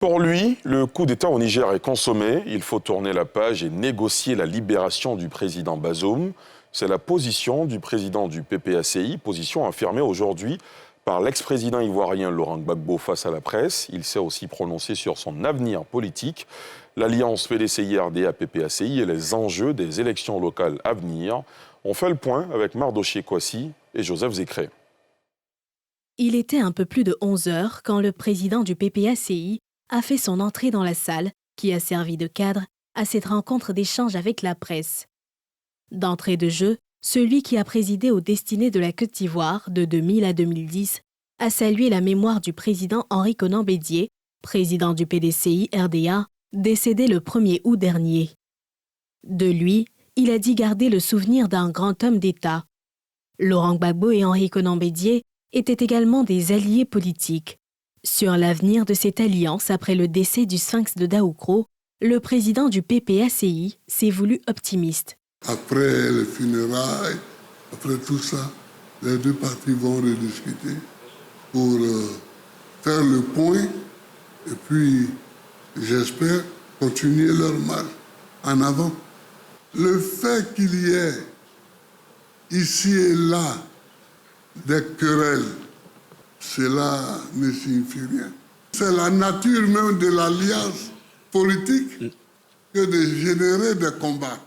Pour lui, le coup d'État au Niger est consommé. Il faut tourner la page et négocier la libération du président Bazoum. C'est la position du président du PPACI, position affirmée aujourd'hui par l'ex-président ivoirien Laurent Gbagbo face à la presse. Il s'est aussi prononcé sur son avenir politique, l'alliance PDCI-RDA-PPACI et les enjeux des élections locales à venir. On fait le point avec Mardoché Kwasi et Joseph Zécré. Il était un peu plus de 11 heures quand le président du PPACI a fait son entrée dans la salle qui a servi de cadre à cette rencontre d'échange avec la presse. D'entrée de jeu, celui qui a présidé aux destinées de la Côte d'Ivoire de 2000 à 2010 a salué la mémoire du président Henri Konan Bédié, président du PDCI-RDA, décédé le 1er août dernier. De lui, il a dit garder le souvenir d'un grand homme d'État. Laurent Gbagbo et Henri Konan Bédié étaient également des alliés politiques. Sur l'avenir de cette alliance après le décès du Sphinx de Daoukro, le président du PPACI s'est voulu optimiste. Après les funérailles, après tout ça, les deux parties vont rediscuter pour faire le point et puis, j'espère, continuer leur marche en avant. Le fait qu'il y ait ici et là des querelles, cela ne signifie rien. C'est la nature même de l'alliance politique que de générer des combats.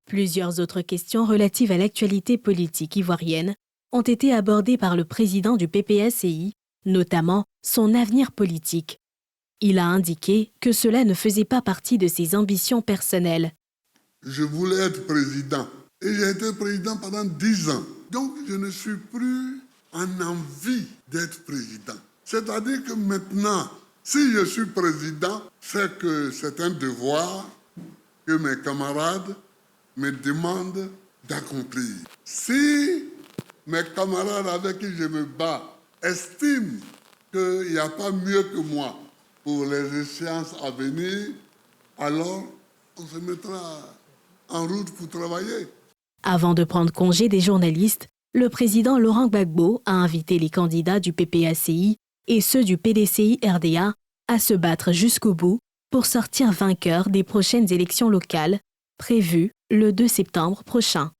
Plusieurs autres questions relatives à l'actualité politique ivoirienne ont été abordées par le président du PPACI, notamment son avenir politique. Il a indiqué que cela ne faisait pas partie de ses ambitions personnelles. Je voulais être président et j'ai été président pendant 10 ans. Donc je ne suis plus en envie d'être président. C'est-à-dire que maintenant, si je suis président, c'est que c'est un devoir que mes camarades me demandent d'accomplir. Si mes camarades avec qui je me bats estiment qu'il n'y a pas mieux que moi pour les échéances à venir, alors on se mettra en route pour travailler. Avant de prendre congé des journalistes, le président Laurent Gbagbo a invité les candidats du PPACI et ceux du PDCI-RDA à se battre jusqu'au bout pour sortir vainqueurs des prochaines élections locales prévues le 2 septembre prochain.